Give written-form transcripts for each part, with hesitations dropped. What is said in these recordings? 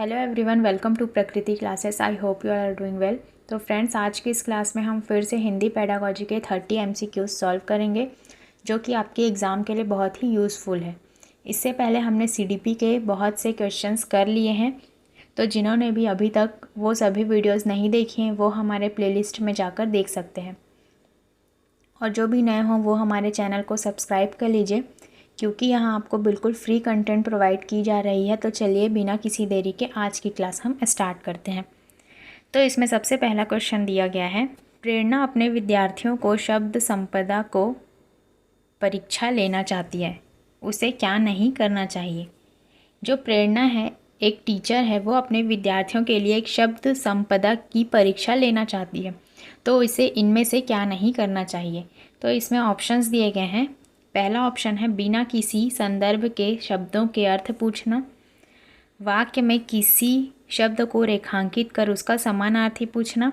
Hello everyone, welcome to Prakriti classes. I hope you are doing well. तो friends, आज की इस क्लास में हम फिर से हिंदी पेडागोजी के 30 MCQs सॉल्व करेंगे, जो कि आपके एग्ज़ाम के लिए बहुत ही यूज़फुल है। इससे पहले हमने CDP के बहुत से क्वेश्चंस कर लिए हैं, तो जिन्होंने भी अभी तक वो सभी वीडियोज़ नहीं देखी हैं वो हमारे प्लेलिस्ट में जाकर देख सकते हैं। और जो भी नए हों वो हमारे चैनल को सब्सक्राइब कर लीजिए, क्योंकि यहाँ आपको बिल्कुल फ्री कंटेंट प्रोवाइड की जा रही है। तो चलिए बिना किसी देरी के आज की क्लास हम स्टार्ट करते हैं। तो इसमें सबसे पहला क्वेश्चन दिया गया है, प्रेरणा अपने विद्यार्थियों को शब्द संपदा को परीक्षा लेना चाहती है, उसे क्या नहीं करना चाहिए। जो प्रेरणा है, एक टीचर है, वो अपने विद्यार्थियों के लिए एक शब्द संपदा की परीक्षा लेना चाहती है, तो इसे इनमें से क्या नहीं करना चाहिए। तो इसमें ऑप्शंस दिए गए हैं। पहला ऑप्शन है बिना किसी संदर्भ के शब्दों के अर्थ पूछना, वाक्य में किसी शब्द को रेखांकित कर उसका समानार्थी पूछना,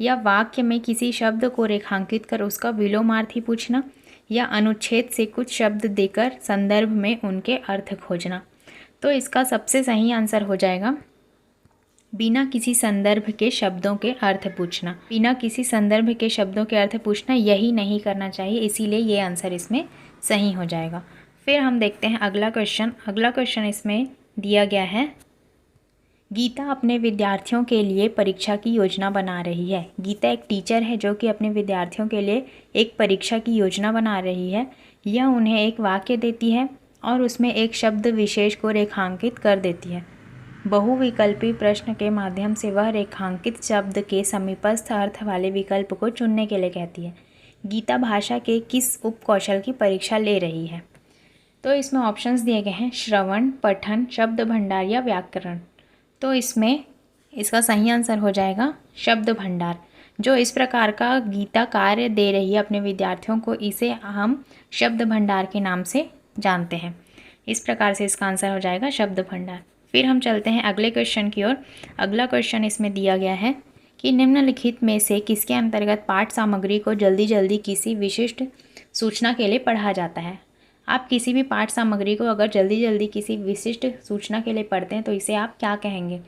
या वाक्य में किसी शब्द को रेखांकित कर उसका विलोमार्थी पूछना, या अनुच्छेद से कुछ शब्द देकर संदर्भ में उनके अर्थ खोजना। तो इसका सबसे सही आंसर हो जाएगा बिना किसी संदर्भ के शब्दों के अर्थ पूछना। बिना किसी संदर्भ के शब्दों के अर्थ पूछना, यही नहीं करना चाहिए, इसीलिए ये आंसर इसमें सही हो जाएगा। फिर हम देखते हैं अगला क्वेश्चन। अगला क्वेश्चन इसमें दिया गया है, गीता अपने विद्यार्थियों के लिए परीक्षा की योजना बना रही है। गीता एक टीचर है जो कि अपने विद्यार्थियों के लिए एक परीक्षा की योजना बना रही है। यह उन्हें एक वाक्य देती है और उसमें एक शब्द विशेष को रेखांकित कर देती है। बहुविकल्पी प्रश्न के माध्यम से वह रेखांकित शब्द के समीपस्थ अर्थ वाले विकल्प को चुनने के लिए कहती है। गीता भाषा के किस उपकौशल की परीक्षा ले रही है। तो इसमें ऑप्शंस दिए गए हैं, श्रवण, पठन, शब्द भंडार या व्याकरण। तो इसमें इसका सही आंसर हो जाएगा शब्द भंडार। जो इस प्रकार का गीता कार्य दे रही है अपने विद्यार्थियों को, इसे हम शब्द भंडार के नाम से जानते हैं। इस प्रकार से इसका आंसर हो जाएगा शब्द भंडार। फिर हम चलते हैं अगले क्वेश्चन की ओर। अगला क्वेश्चन इसमें दिया गया है कि निम्नलिखित में से किसके अंतर्गत पाठ सामग्री को जल्दी जल्दी किसी विशिष्ट सूचना के लिए पढ़ा जाता है। आप किसी भी पाठ सामग्री को अगर जल्दी जल्दी किसी विशिष्ट सूचना के लिए पढ़ते हैं तो इसे आप क्या कहेंगे।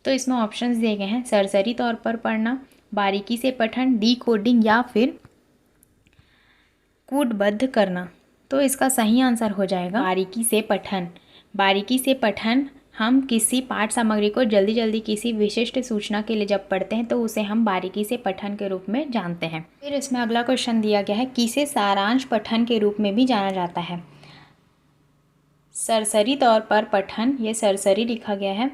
तो इसमें ऑप्शंस दिए गए हैं, सरसरी तौर पर पढ़ना, बारीकी से पठन, डिकोडिंग या फिर कूटबद्ध करना। तो इसका सही आंसर हो जाएगा बारीकी से पठन। बारीकी से पठन, हम किसी पाठ सामग्री को जल्दी जल्दी किसी विशिष्ट सूचना के लिए जब पढ़ते हैं तो उसे हम बारीकी से पठन के रूप में जानते हैं। फिर इसमें अगला क्वेश्चन दिया गया है, किसे सारांश पठन के रूप में भी जाना जाता है। सरसरी तौर पर पठन, ये सरसरी लिखा गया है,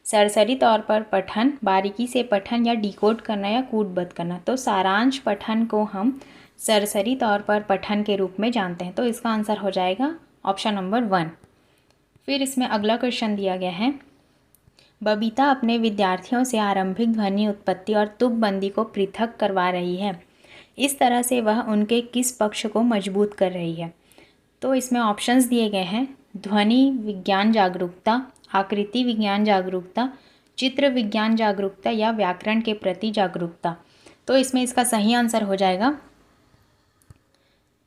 सरसरी तौर पर पठन, बारीकी से पठन या डिकोड करना या कूटबद्ध करना। तो सारांश पठन को हम सरसरी तौर पर पठन के रूप में जानते हैं, तो इसका आंसर हो जाएगा ऑप्शन नंबर 1। फिर इसमें अगला क्वेश्चन दिया गया है, बबीता अपने विद्यार्थियों से आरंभिक ध्वनि उत्पत्ति और तुकबंदी को पृथक करवा रही है। इस तरह से वह उनके किस पक्ष को मजबूत कर रही है। तो इसमें ऑप्शंस दिए गए हैं, ध्वनि विज्ञान जागरूकता, आकृति विज्ञान जागरूकता, चित्र विज्ञान जागरूकता या व्याकरण के प्रति जागरूकता। तो इसमें इसका सही आंसर हो जाएगा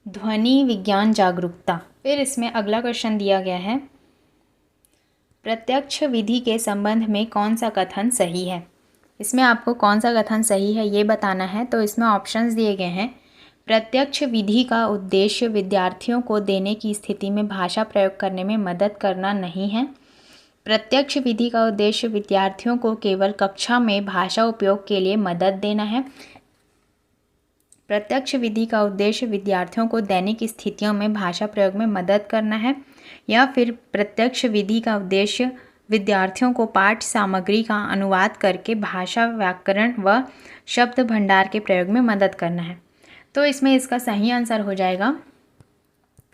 ध्वनि विज्ञान जागरूकता। फिर इसमें अगला क्वेश्चन दिया गया है, प्रत्यक्ष विधि के संबंध में कौन सा कथन सही है। इसमें आपको कौन सा कथन सही है ये बताना है। तो इसमें ऑप्शंस दिए गए हैं, प्रत्यक्ष विधि का उद्देश्य विद्यार्थियों को देने की स्थिति में भाषा प्रयोग करने में मदद करना नहीं है। प्रत्यक्ष विधि का उद्देश्य विद्यार्थियों को केवल कक्षा में भाषा उपयोग के लिए मदद देना है। प्रत्यक्ष विधि का उद्देश्य विद्यार्थियों को दैनिक स्थितियों में भाषा प्रयोग में मदद करना है। या फिर प्रत्यक्ष विधि का उद्देश्य विद्यार्थियों को पाठ सामग्री का अनुवाद करके भाषा, व्याकरण व शब्द भंडार के प्रयोग में मदद करना है। तो इसमें इसका सही आंसर हो जाएगा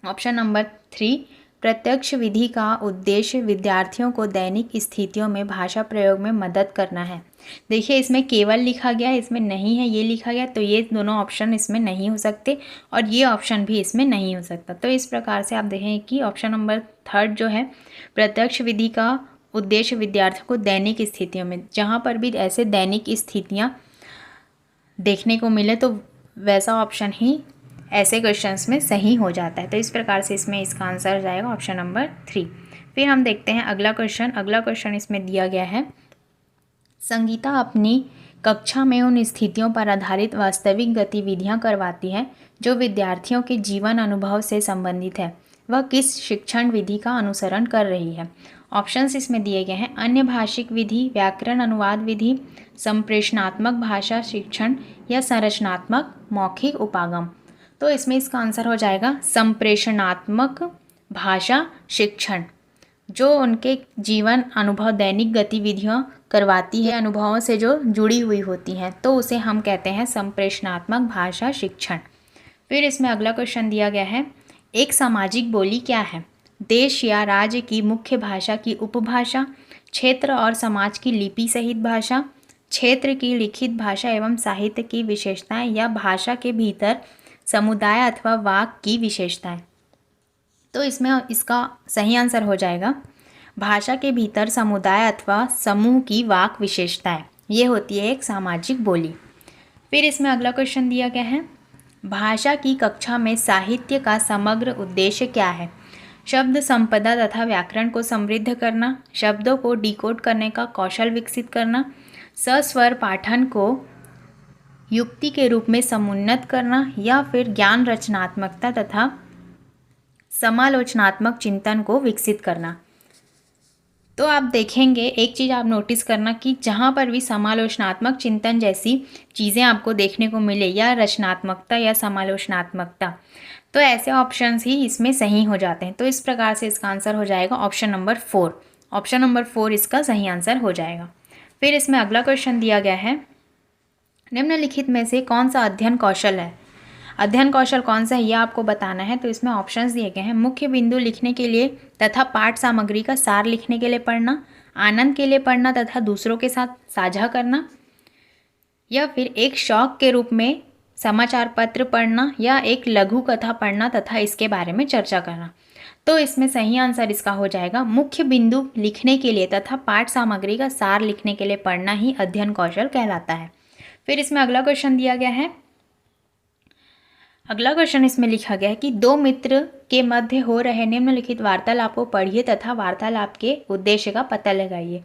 ऑप्शन नंबर 3, प्रत्यक्ष विधि का उद्देश्य विद्यार्थियों को दैनिक स्थितियों में भाषा प्रयोग में मदद करना है। देखिए, इसमें केवल लिखा गया है, इसमें नहीं है ये लिखा गया, तो ये दोनों ऑप्शन इसमें नहीं हो सकते और ये ऑप्शन भी इसमें नहीं हो सकता। तो इस प्रकार से आप देखें कि ऑप्शन नंबर 3 जो है, प्रत्यक्ष विधि का उद्देश्य विद्यार्थियों को दैनिक स्थितियों में, जहाँ पर भी ऐसे दैनिक स्थितियाँ देखने को मिले तो वैसा ऑप्शन ही ऐसे क्वेश्चंस में सही हो जाता है। तो इस प्रकार से इसमें इसका आंसर हो जाएगा ऑप्शन नंबर 3। फिर हम देखते हैं अगला क्वेश्चन। अगला क्वेश्चन इसमें दिया गया है, संगीता अपनी कक्षा में उन स्थितियों पर आधारित वास्तविक गतिविधियां करवाती है जो विद्यार्थियों के जीवन अनुभव से संबंधित है। वह किस शिक्षण विधि का अनुसरण कर रही है? ऑप्शंस इसमें दिए गए हैं, अन्य भाषिक विधि, व्याकरण अनुवाद विधि, संप्रेषणात्मक भाषा शिक्षण या संरचनात्मक मौखिक उपागम। तो इसमें इसका आंसर हो जाएगा संप्रेषणात्मक भाषा शिक्षण, जो उनके जीवन अनुभव दैनिक गतिविधियां करवाती है, अनुभवों से जो जुड़ी हुई होती हैं, तो उसे हम कहते हैं संप्रेषणात्मक भाषा शिक्षण। फिर इसमें अगला क्वेश्चन दिया गया है, एक सामाजिक बोली क्या है? देश या राज्य की मुख्य भाषा की उपभाषा, क्षेत्र और समाज की लिपि सहित भाषा, क्षेत्र की लिखित भाषा एवं साहित्य की विशेषताएं या भाषा के भीतर समुदाय अथवा वाक की विशेषताएं। तो इसमें इसका सही आंसर हो जाएगा भाषा के भीतर समुदाय अथवा समूह की वाक विशेषताएं। ये होती है एक सामाजिक बोली। फिर इसमें अगला क्वेश्चन दिया गया है, भाषा की कक्षा में साहित्य का समग्र उद्देश्य क्या है? शब्द संपदा तथा व्याकरण को समृद्ध करना, शब्दों को डिकोड करने का कौशल विकसित करना, सस्वर पाठन को युक्ति के रूप में समुन्नत करना या फिर ज्ञान रचनात्मकता तथा समालोचनात्मक चिंतन को विकसित करना। तो आप देखेंगे, एक चीज़ आप नोटिस करना कि जहाँ पर भी समालोचनात्मक चिंतन जैसी चीज़ें आपको देखने को मिले या रचनात्मकता या समालोचनात्मकता, तो ऐसे ऑप्शंस ही इसमें सही हो जाते हैं। तो इस प्रकार से इसका आंसर हो जाएगा ऑप्शन नंबर 4। ऑप्शन नंबर 4 इसका सही आंसर हो जाएगा। फिर इसमें अगला क्वेश्चन दिया गया है, निम्नलिखित में से कौन सा अध्ययन कौशल है? अध्ययन कौशल कौन सा है यह आपको बताना है। तो इसमें ऑप्शंस दिए गए हैं, मुख्य बिंदु लिखने के लिए तथा पाठ सामग्री का सार लिखने के लिए पढ़ना, आनंद के लिए पढ़ना तथा दूसरों के साथ साझा करना, या फिर एक शौक के रूप में समाचार पत्र पढ़ना या एक लघु कथा पढ़ना तथा इसके बारे में चर्चा करना। तो इसमें सही आंसर इसका हो जाएगा मुख्य बिंदु लिखने के लिए तथा पाठ सामग्री का सार लिखने के लिए पढ़ना ही अध्ययन कौशल कहलाता है। फिर इसमें अगला क्वेश्चन दिया गया है, अगला क्वेश्चन इसमें लिखा गया है कि दो मित्र के मध्य हो रहे निम्नलिखित वार्तालाप को पढ़िए तथा वार्तालाप के उद्देश्य का पता लगाइए।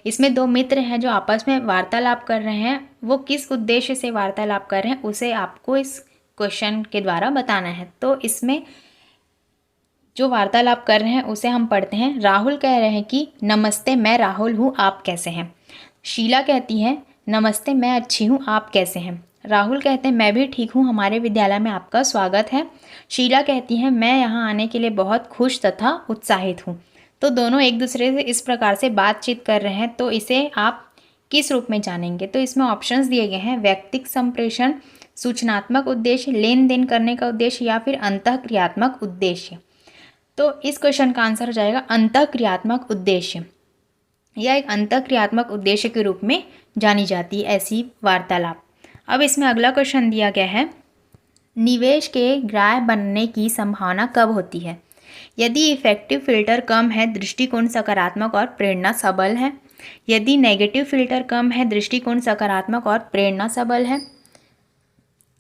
इसमें दो मित्र हैं जो आपस में वार्तालाप कर रहे हैं, वो किस उद्देश्य से वार्तालाप कर रहे हैं उसे आपको इस क्वेश्चन के द्वारा बताना है। तो इसमें जो वार्तालाप कर रहे हैं उसे हम पढ़ते हैं। राहुल कह रहे हैं कि नमस्ते, मैं राहुल हूँ, आप कैसे हैं? शीला कहती है नमस्ते, मैं अच्छी हूँ, आप कैसे हैं? राहुल कहते हैं मैं भी ठीक हूँ, हमारे विद्यालय में आपका स्वागत है। शीला कहती है मैं यहाँ आने के लिए बहुत खुश तथा उत्साहित हूँ। तो दोनों एक दूसरे से इस प्रकार से बातचीत कर रहे हैं, तो इसे आप किस रूप में जानेंगे? तो इसमें ऑप्शंस दिए गए हैं, व्यक्तिक संप्रेषण, सूचनात्मक उद्देश्य, लेन देन करने का उद्देश्य या फिर अंतःक्रियात्मक उद्देश्य। तो इस क्वेश्चन का आंसर हो जाएगा अंतःक्रियात्मक उद्देश्य। यह एक अंतःक्रियात्मक उद्देश्य के रूप में जानी जाती है ऐसी वार्तालाप। अब इसमें अगला क्वेश्चन दिया गया है, निवेश के ग्राह्य बनने की संभावना कब होती है? यदि इफेक्टिव फिल्टर कम है, दृष्टिकोण सकारात्मक और प्रेरणा सबल है। यदि नेगेटिव फिल्टर कम है, दृष्टिकोण सकारात्मक और प्रेरणा सबल है।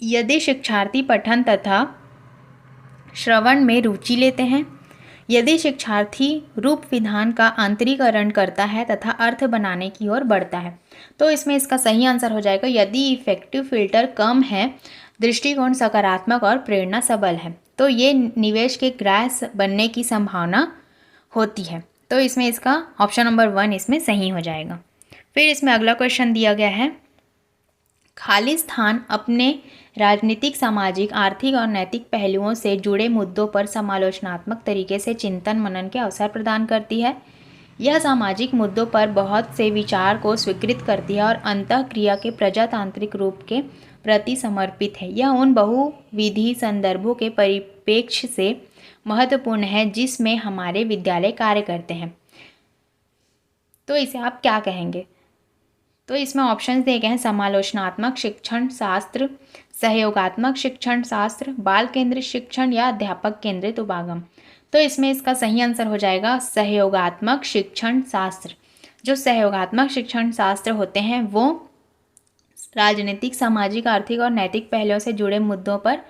यदि शिक्षार्थी पठन तथा श्रवण में रुचि लेते हैं। यदि शिक्षार्थी रूप विधान का आंतरिकरण करता है तथा अर्थ बनाने की ओर बढ़ता है। तो इसमें इसका सही आंसर हो जाएगा यदि इफेक्टिव फिल्टर कम है, दृष्टिकोण सकारात्मक और प्रेरणा सबल है, तो ये निवेश के ग्राह्य बनने की संभावना होती है। तो इसमें इसका ऑप्शन नंबर 1 इसमें सही हो जाएगा। फिर इसमें अगला क्वेश्चन दिया गया है, खाली स्थान अपने राजनीतिक, सामाजिक, आर्थिक और नैतिक पहलुओं से जुड़े मुद्दों पर समालोचनात्मक तरीके से चिंतन मनन के अवसर प्रदान करती है। यह सामाजिक मुद्दों पर बहुत से विचार को स्वीकृत करती है और अंतःक्रिया के प्रजातांत्रिक रूप के प्रति समर्पित है। यह उन बहुविधि संदर्भों के परिप्रेक्ष्य से महत्वपूर्ण है जिसमें हमारे विद्यालय कार्य करते हैं। तो इसे आप क्या कहेंगे? तो इसमें ऑप्शंस दिए गए हैं, समालोचनात्मक शिक्षण शास्त्र, सहयोगात्मक शिक्षण शास्त्र, बाल केंद्रित शिक्षण या अध्यापक केंद्रित उपागम। तो इसमें इसका सही आंसर हो जाएगा सहयोगात्मक शिक्षण शास्त्र। जो सहयोगात्मक शिक्षण शास्त्र होते हैं वो राजनीतिक, सामाजिक, आर्थिक और नैतिक पहलुओं से जुड़े मुद्दों पर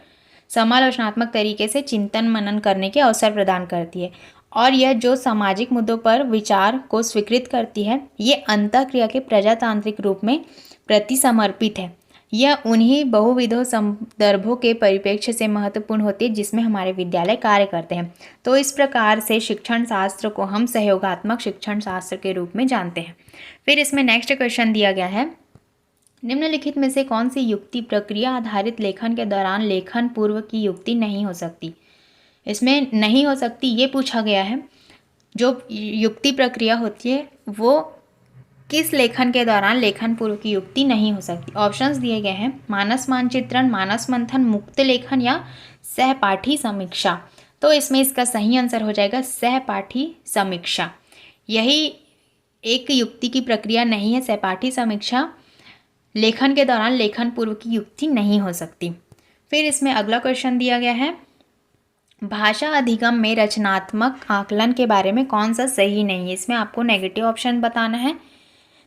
समालोचनात्मक तरीके से चिंतन मनन करने के अवसर प्रदान करती है। और यह जो सामाजिक मुद्दों पर विचार को स्वीकृत करती है, ये अंतःक्रिया के प्रजातांत्रिक रूप में प्रति समर्पित है। यह उन्हीं बहुविधों संदर्भों के परिप्रेक्ष्य से महत्वपूर्ण होती है जिसमें हमारे विद्यालय कार्य करते हैं। तो इस प्रकार से शिक्षण शास्त्र को हम सहयोगात्मक शिक्षण शास्त्र के रूप में जानते हैं। फिर इसमें नेक्स्ट क्वेश्चन दिया गया है, निम्नलिखित में से कौन सी युक्ति प्रक्रिया आधारित लेखन के दौरान लेखन पूर्व की युक्ति नहीं हो सकती। इसमें नहीं हो सकती ये पूछा गया है। जो युक्ति प्रक्रिया होती है वो किस लेखन के दौरान लेखन पूर्व की युक्ति नहीं हो सकती। ऑप्शंस दिए गए हैं, मानस मानचित्रण, मानस मंथन, मुक्त लेखन या सहपाठी समीक्षा। तो इसमें इसका सही आंसर हो जाएगा सहपाठी समीक्षा। यही एक युक्ति की प्रक्रिया नहीं है। सहपाठी समीक्षा लेखन के दौरान लेखन पूर्व की युक्ति नहीं हो सकती। फिर इसमें अगला क्वेश्चन दिया गया है, भाषा अधिगम में रचनात्मक आकलन के बारे में कौन सा सही नहीं है। इसमें आपको नेगेटिव ऑप्शन बताना है।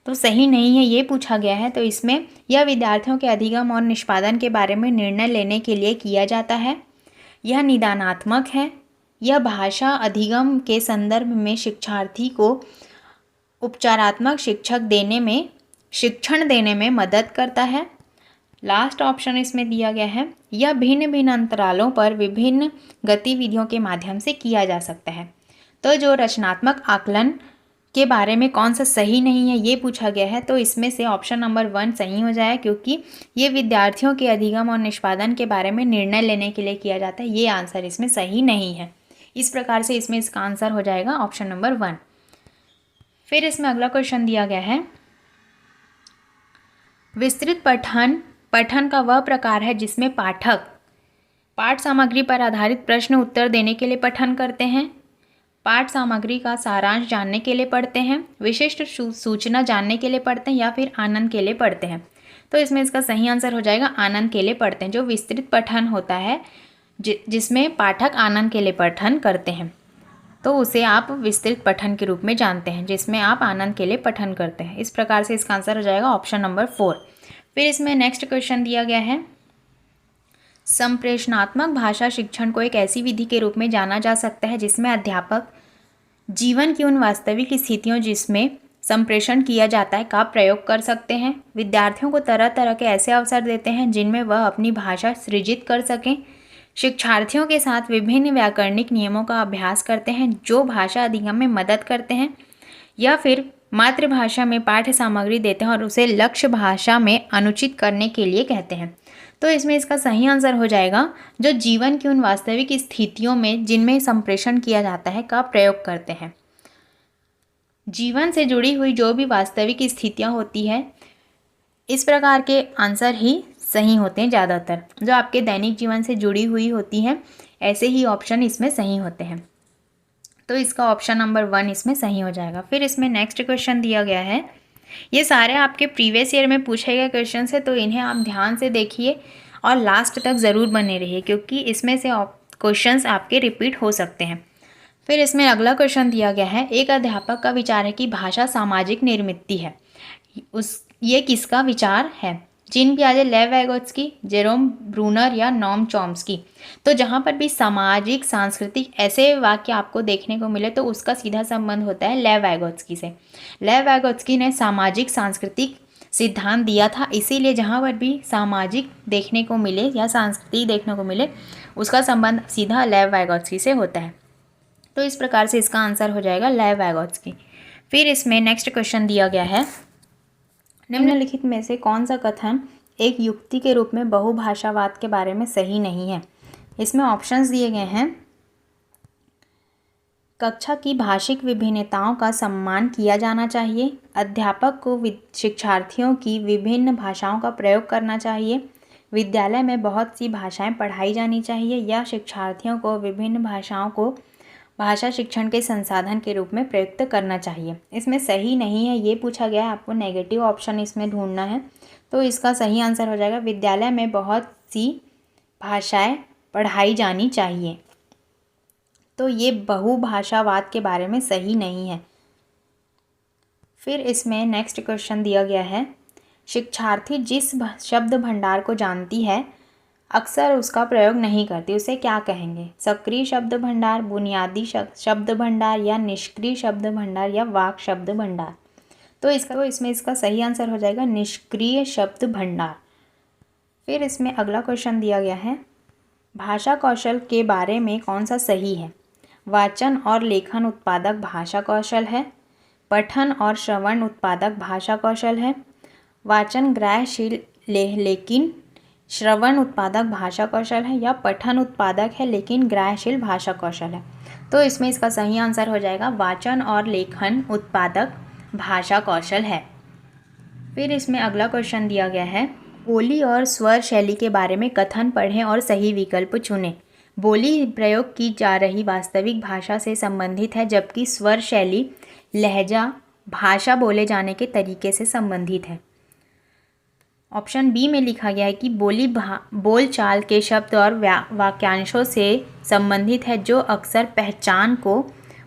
तो सही नहीं है ये पूछा गया है। तो इसमें यह विद्यार्थियों के अधिगम और निष्पादन के बारे में निर्णय लेने के लिए किया जाता है। यह निदानात्मक है। यह भाषा अधिगम के संदर्भ में शिक्षार्थी को उपचारात्मक शिक्षण देने में मदद करता है। लास्ट ऑप्शन इसमें दिया गया है, यह भिन्न भिन्न अंतरालों पर विभिन्न गतिविधियों के माध्यम से किया जा सकता है। तो जो रचनात्मक आकलन के बारे में कौन सा सही नहीं है ये पूछा गया है। तो इसमें से ऑप्शन नंबर 1 सही हो जाए, क्योंकि ये विद्यार्थियों के अधिगम और निष्पादन के बारे में निर्णय लेने के लिए किया जाता है। ये आंसर इसमें सही नहीं है। इस प्रकार से इसमें इसका आंसर हो जाएगा ऑप्शन नंबर 1। फिर इसमें अगला क्वेश्चन दिया गया है, विस्तृत पठन का वह प्रकार है जिसमें पाठक पाठ सामग्री पर आधारित प्रश्न उत्तर देने के लिए पठन करते हैं, पाठ सामग्री का सारांश जानने के लिए पढ़ते हैं, विशिष्ट सूचना जानने के लिए पढ़ते हैं या फिर आनंद के लिए पढ़ते हैं। तो इसमें इसका सही आंसर हो जाएगा आनंद के लिए पढ़ते हैं। जो विस्तृत पठन होता है जिसमें पाठक आनंद के लिए पठन करते हैं, तो उसे आप विस्तृत पठन के रूप में जानते हैं, जिसमें आप आनंद के लिए पठन करते हैं। इस प्रकार से इसका आंसर हो जाएगा ऑप्शन नंबर 4। फिर इसमें नेक्स्ट क्वेश्चन दिया गया है, संप्रेषणात्मक भाषा शिक्षण को एक ऐसी विधि के रूप में जाना जा सकता है जिसमें अध्यापक जीवन की उन वास्तविक स्थितियों जिसमें संप्रेषण किया जाता है का प्रयोग कर सकते हैं। विद्यार्थियों को तरह तरह के ऐसे अवसर देते हैं जिनमें वह अपनी भाषा सृजित कर सकें। शिक्षार्थियों के साथ विभिन्न व्याकरणिक नियमों का अभ्यास करते हैं जो भाषा अधिगम में मदद करते हैं, या फिर मातृभाषा में पाठ्य सामग्री देते हैं और उसे लक्ष्य भाषा में अनुचित करने के लिए कहते हैं। तो इसमें इसका सही आंसर हो जाएगा जो जीवन की उन वास्तविक स्थितियों में जिनमें संप्रेषण किया जाता है का प्रयोग करते हैं। जीवन से जुड़ी हुई जो भी वास्तविक स्थितियां होती है, इस प्रकार के आंसर ही सही होते हैं। ज़्यादातर जो आपके दैनिक जीवन से जुड़ी हुई होती हैं ऐसे ही ऑप्शन इसमें सही होते हैं। तो इसका ऑप्शन नंबर 1 इसमें सही हो जाएगा। फिर इसमें नेक्स्ट क्वेश्चन दिया गया है, ये सारे आपके प्रीवियस ईयर में पूछे गए क्वेश्चन है, तो इन्हें आप ध्यान से देखिए और लास्ट तक ज़रूर बने रहिए, क्योंकि इसमें से क्वेश्चंस आपके रिपीट हो सकते हैं। फिर इसमें अगला क्वेश्चन दिया गया है, एक अध्यापक का विचार है कि भाषा सामाजिक निर्मित है। ये किसका विचार है? जीन पियाजे, लेव वाइगोत्स्की, जेरोम ब्रूनर या नॉम चॉम्स्की। तो जहाँ पर भी सामाजिक सांस्कृतिक ऐसे वाक्य आपको देखने को मिले तो उसका सीधा संबंध होता है लेव वाइगोत्स्की से। लेव वाइगोत्स्की ने सामाजिक सांस्कृतिक सिद्धांत दिया था, इसीलिए जहाँ पर भी सामाजिक देखने को मिले या सांस्कृतिक देखने को मिले उसका संबंध सीधा लेव वाइगोत्स्की से होता है। तो इस प्रकार से इसका आंसर हो जाएगा लेव वाइगोत्स्की। फिर इसमें नेक्स्ट क्वेश्चन दिया गया है, निम्नलिखित में से कौन सा कथन एक युक्ति के रूप में बहुभाषावाद के बारे में सही नहीं है? इसमें ऑप्शंस दिए गए हैं, कक्षा की भाषिक विभिन्नताओं का सम्मान किया जाना चाहिए, अध्यापक को शिक्षार्थियों की विभिन्न भाषाओं का प्रयोग करना चाहिए, विद्यालय में बहुत सी भाषाएं पढ़ाई जानी चाहिए, या शिक्षार्थियों को विभिन्न भाषाओं को भाषा शिक्षण के संसाधन के रूप में प्रयुक्त करना चाहिए। इसमें सही नहीं है ये पूछा गया है, आपको नेगेटिव ऑप्शन इसमें ढूंढना है। तो इसका सही आंसर हो जाएगा विद्यालय में बहुत सी भाषाएं पढ़ाई जानी चाहिए। तो ये बहुभाषावाद के बारे में सही नहीं है। फिर इसमें नेक्स्ट क्वेश्चन दिया गया है, शिक्षार्थी जिस शब्द भंडार को जानती है अक्सर उसका प्रयोग नहीं करती, उसे क्या कहेंगे? सक्रिय शब्द भंडार, बुनियादी शब्द भंडार, या निष्क्रिय शब्द भंडार, या वाक शब्द भंडार। तो इसमें इसका सही आंसर हो जाएगा निष्क्रिय शब्द भंडार। फिर इसमें अगला क्वेश्चन दिया गया है, भाषा कौशल के बारे में कौन सा सही है? वाचन और लेखन उत्पादक भाषा कौशल है, पठन और श्रवण उत्पादक भाषा कौशल है, वाचन ग्राह्यशील लेकिन श्रवण उत्पादक भाषा कौशल है, या पठन उत्पादक है लेकिन ग्राह्यशील भाषा कौशल है। तो इसमें इसका सही आंसर हो जाएगा वाचन और लेखन उत्पादक भाषा कौशल है। फिर इसमें अगला क्वेश्चन दिया गया है, बोली और स्वर शैली के बारे में कथन पढ़ें और सही विकल्प चुनें। बोली प्रयोग की जा रही वास्तविक भाषा से संबंधित है, जबकि स्वर शैली लहजा भाषा बोले जाने के तरीके से संबंधित है। ऑप्शन बी में लिखा गया है कि बोली बोलचाल के शब्द और वाक्यांशों से संबंधित है, जो अक्सर पहचान को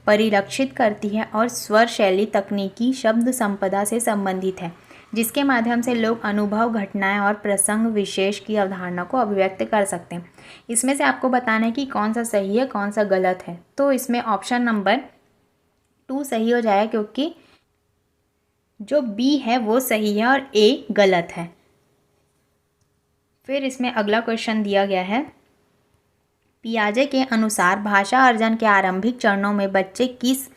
परिलक्षित करती है, और स्वर शैली तकनीकी शब्द संपदा से संबंधित है, जिसके माध्यम से लोग अनुभव, घटनाएं और प्रसंग विशेष की अवधारणा को अभिव्यक्त कर सकते हैं। इसमें से आपको बताना है कि कौन सा सही है, कौन सा गलत है। तो इसमें ऑप्शन नंबर 2 सही हो जाएगा, क्योंकि जो बी है वो सही है और ए गलत है। फिर इसमें अगला क्वेश्चन दिया गया है, पियाजे के अनुसार भाषा अर्जन के आरंभिक चरणों में बच्चे किस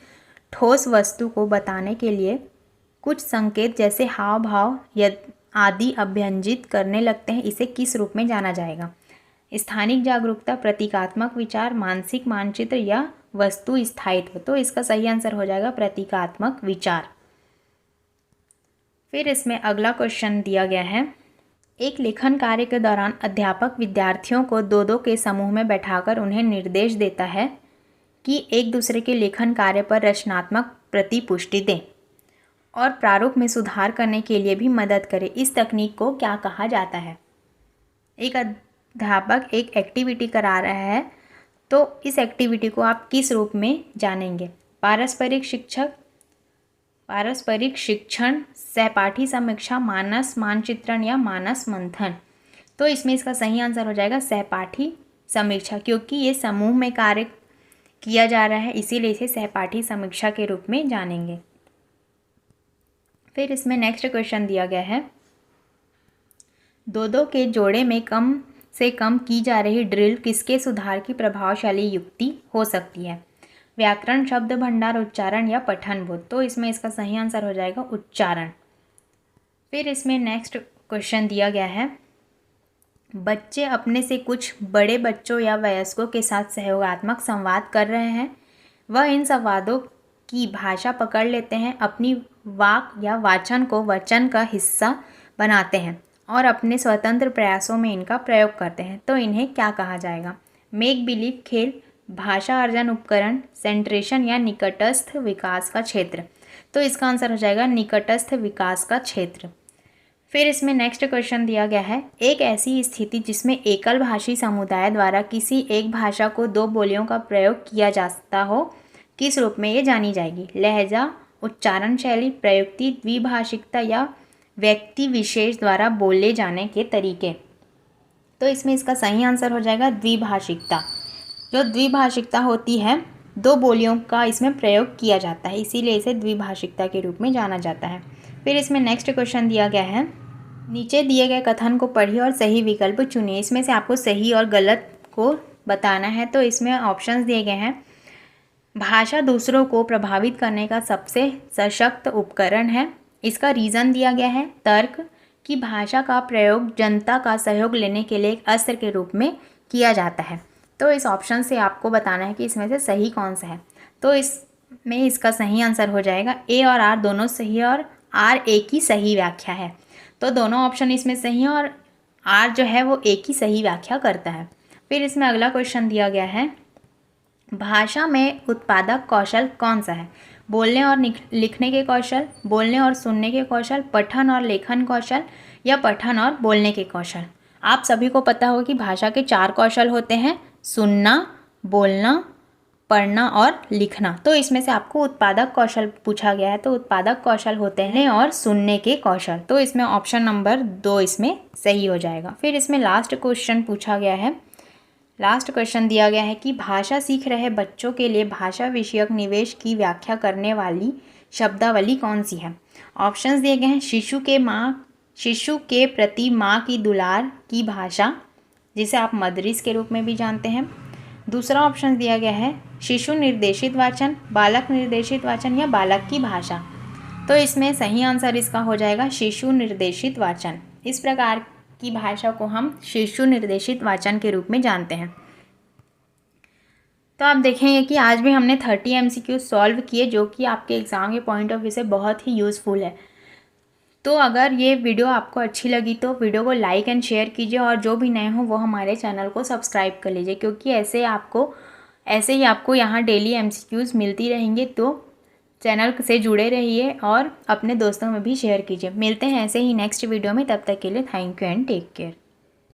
ठोस वस्तु को बताने के लिए कुछ संकेत जैसे हाव भाव आदि अभ्यंजित करने लगते हैं? इसे किस रूप में जाना जाएगा? स्थानिक जागरूकता, प्रतीकात्मक विचार, मानसिक मानचित्र, या वस्तु स्थायित्व। तो इसका सही आंसर हो जाएगा प्रतीकात्मक विचार। फिर इसमें अगला क्वेश्चन दिया गया है, एक लेखन कार्य के दौरान अध्यापक विद्यार्थियों को 2-2 के समूह में बैठाकर उन्हें निर्देश देता है कि एक दूसरे के लेखन कार्य पर रचनात्मक प्रतिपुष्टि दें और प्रारूप में सुधार करने के लिए भी मदद करे। इस तकनीक को क्या कहा जाता है? एक अध्यापक एक एक्टिविटी करा रहा है, तो इस एक्टिविटी को आप किस रूप में जानेंगे? पारस्परिक शिक्षण, सहपाठी समीक्षा, मानस मानचित्रण, या मानस मंथन। तो इसमें इसका सही आंसर हो जाएगा सहपाठी समीक्षा, क्योंकि ये समूह में कार्य किया जा रहा है, इसीलिए इसे सहपाठी समीक्षा के रूप में जानेंगे। फिर इसमें नेक्स्ट क्वेश्चन दिया गया है, 2-2 के जोड़े में कम से कम की जा रही ड्रिल किसके सुधार की प्रभावशाली युक्ति हो सकती है? व्याकरण, शब्द भंडार, उच्चारण, या पठन बोध। तो इसमें इसका सही आंसर हो जाएगा उच्चारण। फिर इसमें नेक्स्ट क्वेश्चन दिया गया है, बच्चे अपने से कुछ बड़े बच्चों या वयस्कों के साथ सहयोगात्मक संवाद कर रहे हैं। वह इन संवादों की भाषा पकड़ लेते हैं, अपनी वाक या वाचन को वचन का हिस्सा बनाते हैं और अपने स्वतंत्र प्रयासों में इनका प्रयोग करते हैं। तो इन्हें क्या कहा जाएगा? मेक बिलीव खेल, भाषा अर्जन उपकरण, सेंट्रेशन, या निकटस्थ विकास का क्षेत्र। तो इसका आंसर हो जाएगा निकटस्थ विकास का क्षेत्र। फिर इसमें नेक्स्ट क्वेश्चन दिया गया है, एक ऐसी स्थिति जिसमें एकल भाषी समुदाय द्वारा किसी एक भाषा को 2 बोलियों का प्रयोग किया जाता हो, किस रूप में ये जानी जाएगी? लहजा, उच्चारण शैली, प्रयुक्ति, द्विभाषिकता, या व्यक्ति विशेष द्वारा बोले जाने के तरीके। तो इसमें इसका सही आंसर हो जाएगा द्विभाषिकता। जो द्विभाषिकता होती है, 2 बोलियों का इसमें प्रयोग किया जाता है, इसीलिए इसे द्विभाषिकता के रूप में जाना जाता है। फिर इसमें नेक्स्ट क्वेश्चन दिया गया है, नीचे दिए गए कथन को पढ़िए और सही विकल्प चुनिए। इसमें से आपको सही और गलत को बताना है। तो इसमें ऑप्शंस दिए गए हैं, भाषा दूसरों को प्रभावित करने का सबसे सशक्त उपकरण है। इसका रीज़न दिया गया है तर्क, कि भाषा का प्रयोग जनता का सहयोग लेने के लिए एक अस्त्र के रूप में किया जाता है। तो इस ऑप्शन से आपको बताना है कि इसमें से सही कौन सा है। तो इसमें इसका सही आंसर हो जाएगा ए और आर दोनों सही है, और आर ए की सही व्याख्या है। तो दोनों ऑप्शन इसमें सही हैं और आर जो है वो ए की सही व्याख्या करता है। फिर इसमें अगला क्वेश्चन दिया गया है, भाषा में उत्पादक कौशल कौन सा है? बोलने और लिखने के कौशल, बोलने और सुनने के कौशल, पठन और लेखन कौशल, या पठन और बोलने के कौशल। आप सभी को पता होगा कि भाषा के 4 कौशल होते हैं, सुनना, बोलना, पढ़ना और लिखना। तो इसमें से आपको उत्पादक कौशल पूछा गया है, तो उत्पादक कौशल होते हैं और सुनने के कौशल। तो इसमें ऑप्शन नंबर 2 इसमें सही हो जाएगा। फिर इसमें लास्ट क्वेश्चन पूछा गया है, लास्ट क्वेश्चन दिया गया है कि भाषा सीख रहे बच्चों के लिए भाषा विषयक निवेश की व्याख्या करने वाली शब्दावली कौन सी है। ऑप्शंस दिए गए हैं, शिशु के प्रति माँ की दुलार की भाषा, जिसे आप मदरिस के रूप में भी जानते हैं। दूसरा ऑप्शन दिया गया है शिशु निर्देशित वाचन, बालक निर्देशित वाचन या बालक की भाषा। तो इसमें सही आंसर इसका हो जाएगा शिशु निर्देशित वाचन। इस प्रकार की भाषा को हम शिशु निर्देशित वाचन के रूप में जानते हैं। तो आप देखेंगे कि आज भी हमने 30 MCQ सॉल्व किए, जो कि आपके एग्ज़ाम के पॉइंट ऑफ व्यू से बहुत ही यूज़फुल है। तो अगर ये वीडियो आपको अच्छी लगी तो वीडियो को लाइक एंड शेयर कीजिए, और जो भी नए हो वो हमारे चैनल को सब्सक्राइब कर लीजिए, क्योंकि ऐसे ही आपको यहाँ डेली MCQs मिलती रहेंगे। तो चैनल से जुड़े रहिए और अपने दोस्तों में भी शेयर कीजिए। मिलते हैं ऐसे ही नेक्स्ट वीडियो में, तब तक के लिए thank you and take care.